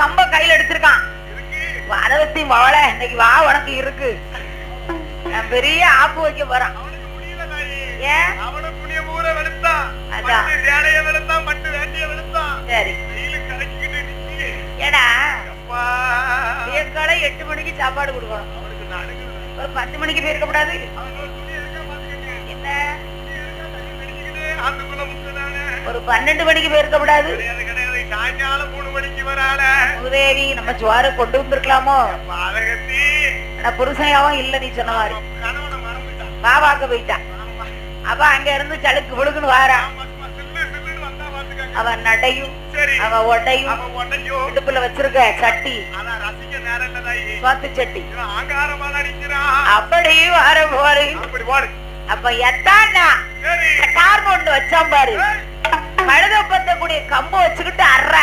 கம்ப கையில எடுத்திருக்கான். வரவத்தி மவள இன்னைக்கு வா உனக்கு இருக்கு. நான் பெரிய ஆப்பு வைக்க போறான். ஏன் அவனுக்கு புளிய பூர வெளுத்தான், மட்டு சேலைய வெளுத்தான், மட்டு வேண்டிய வெளுத்தான். சரி வெயிலுக்கு கலக்கிக்கிட்டு நிக்கி. ஏடா அப்பா காலை 8 மணிக்கு சாப்பாடு கொடுக்கணும். அவனுக்கு நடுங்குது. ஒரு 10 மணிக்கு போயிருக்க கூடாது. அவன் ஒரு துணி எடுக்க பாத்துக்கிட்டு என்ன துணி எடுக்க தண்ணி கடிக்கிட்டு அதுக்குள்ள முக்குதானே. ஒரு 12 மணிக்கு போயிருக்க கூடாது. கிடையாது கிடையாது, சாயங்காலம் 3 மணிக்கு வராள. உதவி நம்ம சுவார கொண்டு வந்திருக்கலாமோ. பாதகத்தி ஆனா புருஷனாவும் இல்ல நீ சொன்ன மாதிரி. கணவனை மறந்துட்டான். பாபாக்க போயிட்டான். அப்ப அங்க இருந்து சளுக்கு புழுக்குன்னு வாரான். சில்லு சில்லுன்னு வந்தா பாத்துக்க. அவன் நடையும் சரி அவன் ஒட்டையும் அவன் உடனையும் இடுப்புல வச்சிருக்க சட்டி அதான் ரசிக்க நேரம் இல்லதாயி. சோத்து சட்டி இவன் ஆங்காரமா தான் நிக்கிறான். அப்படி வார போரு. அப்படி போடு. அப்ப எத்தான்னா சரி கார்னு ஒண்ணு வச்சான் பாரு. கழுத பத்தக்கூடிய கம்பு வச்சுக்கிட்டு அற